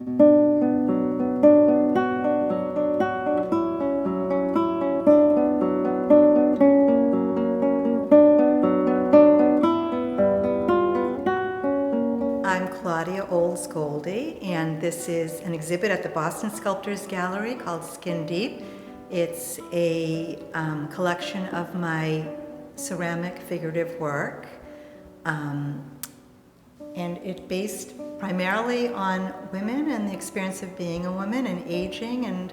I'm Claudia Goldie, and this is an exhibit at the Boston Sculptors Gallery called Skin Deep. It's a collection of my ceramic figurative work, and it's based primarily on women and the experience of being a woman and aging, and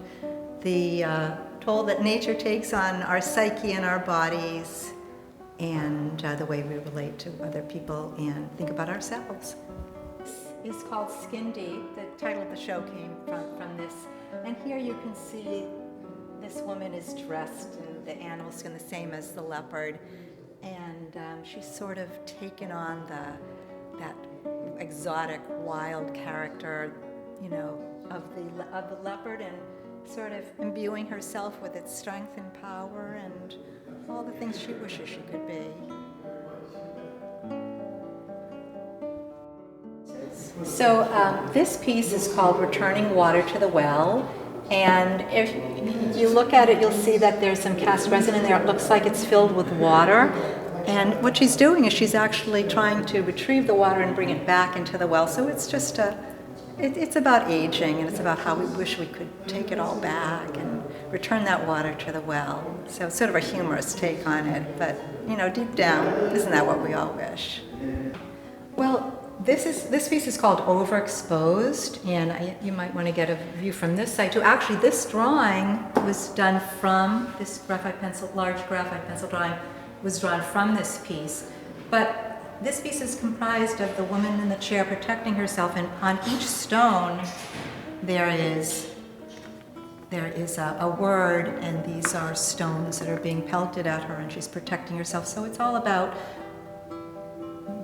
the toll that nature takes on our psyche and our bodies, and the way we relate to other people and think about ourselves. This is called Skin Deep. The title of the show came from this. And here you can see this woman is dressed in the animal skin, the same as the leopard. And she's sort of taken on that exotic, wild character, of the leopard, and sort of imbuing herself with its strength and power and all the things she wishes she could be. So this piece is called Returning Water to the Well, and if you look at it, you'll see that there's some cast resin in there. It looks like it's filled with water, and what she's doing is she's actually trying to retrieve the water and bring it back into the well. So it's just it's about aging, and it's about how we wish we could take it all back and return that water to the well. So it's sort of a humorous take on it, but deep down, isn't that what we all wish? Well, this piece is called Overexposed, and you might want to get a view from this side too. Actually, this drawing was done from this large graphite pencil drawing was drawn from this piece. But this piece is comprised of the woman in the chair protecting herself, and on each stone there is a word, and these are stones that are being pelted at her, and she's protecting herself. So it's all about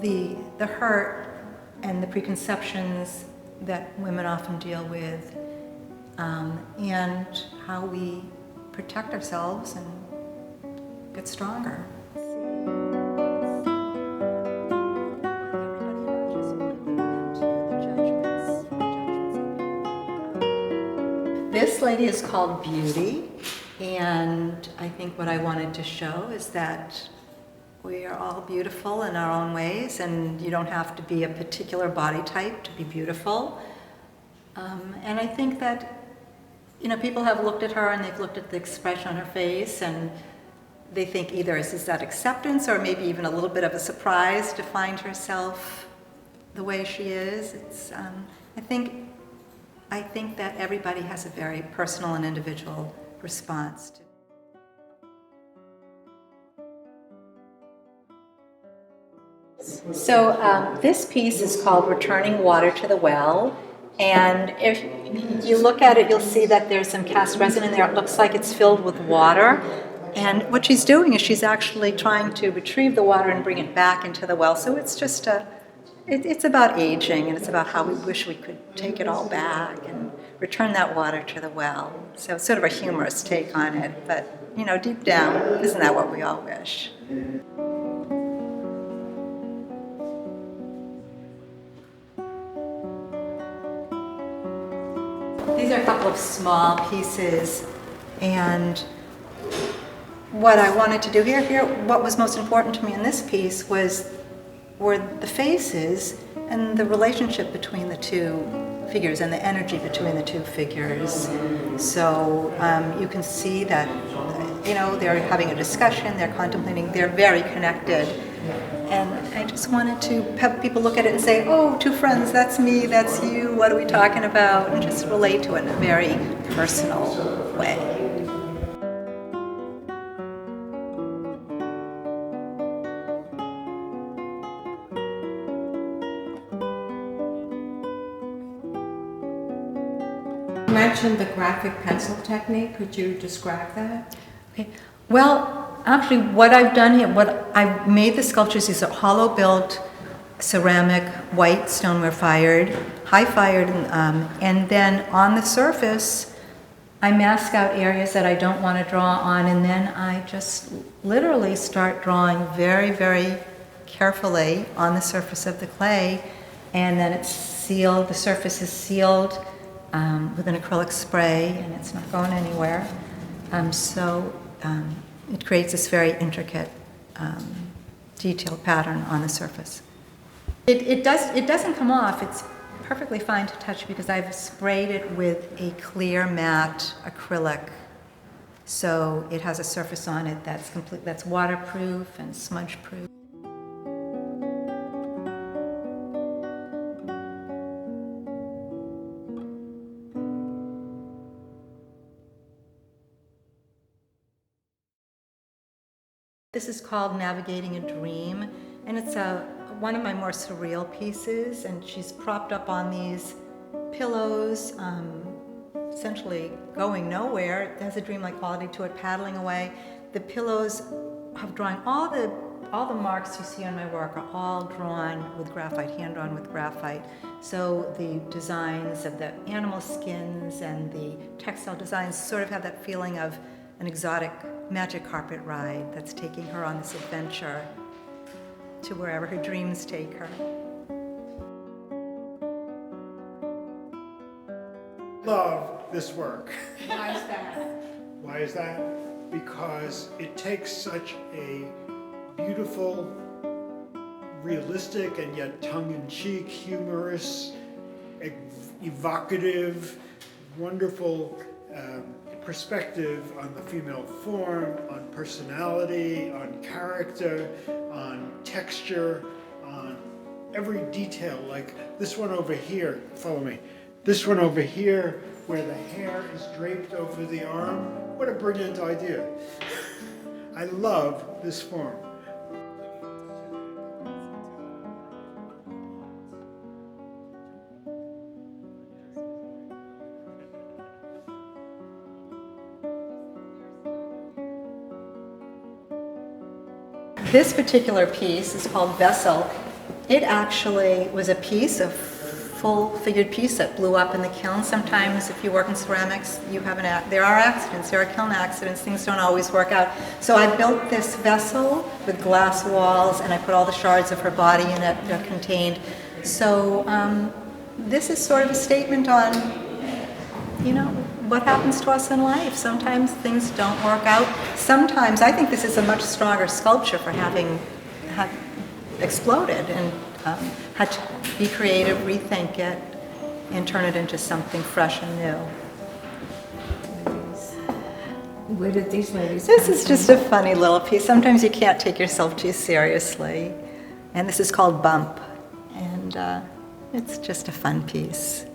the hurt and the preconceptions that women often deal with, and how we protect ourselves and get stronger. This lady is called Beauty, and I think what I wanted to show is that we are all beautiful in our own ways, and you don't have to be a particular body type to be beautiful. And I think that, people have looked at her and they've looked at the expression on her face, and they think either is that acceptance or maybe even a little bit of a surprise to find herself the way she is. It's, I think that everybody has a very personal and individual response to. So this piece is called Returning Water to the Well, and if you look at it, you'll see that there's some cast resin in there. It looks like it's filled with water, and what she's doing is she's actually trying to retrieve the water and bring it back into the well. So it's just it's about aging, and it's about how we wish we could take it all back and return that water to the well. So it's sort of a humorous take on it, but deep down, isn't that what we all wish? These are a couple of small pieces, and what I wanted to do here, what was most important to me in this piece were the faces and the relationship between the two figures and the energy between the two figures. So you can see that they're having a discussion, they're contemplating, they're very connected. And I just wanted to have people look at it and say, oh, two friends, that's me, that's you, what are we talking about? And just relate to it in a very personal way. You mentioned the graphic pencil technique. Could you describe that? Okay. Well, actually, what I've done here, what I've made the sculptures is a hollow-built ceramic, white stoneware high fired, and then on the surface, I mask out areas that I don't want to draw on, and then I just literally start drawing very, very carefully on the surface of the clay, and then it's sealed, the surface is sealed with an acrylic spray, and it's not going anywhere. It creates this very intricate, detailed pattern on the surface. It doesn't come off. It's perfectly fine to touch because I've sprayed it with a clear matte acrylic. So it has a surface on it that's waterproof and smudge proof. This is called Navigating a Dream, and it's one of my more surreal pieces, and she's propped up on these pillows, essentially going nowhere. It has a dreamlike quality to it, paddling away. The pillows have drawn all the marks you see on my work are all drawn with graphite, hand-drawn with graphite. So the designs of the animal skins and the textile designs sort of have that feeling of an exotic magic carpet ride that's taking her on this adventure to wherever her dreams take her. Love this work. Why is that? Why is that? Because it takes such a beautiful, realistic, and yet tongue-in-cheek, humorous, evocative, wonderful perspective on the female form, on personality, on character, on texture, on every detail. Like this one over here, follow me. This one over here, where the hair is draped over the arm. What a brilliant idea. I love this form. This particular piece is called Vessel. It actually was a piece, a full-figured piece that blew up in the kiln. Sometimes if you work in ceramics, there are accidents, there are kiln accidents, things don't always work out. So I built this vessel with glass walls, and I put all the shards of her body in it that contained. So this is sort of a statement on, what happens to us in life. Sometimes things don't work out. Sometimes, I think this is a much stronger sculpture for having exploded and had to be creative, rethink it, and turn it into something fresh and new. Where did these ladies This is just a funny little piece. Sometimes you can't take yourself too seriously. And this is called Bump. And it's just a fun piece.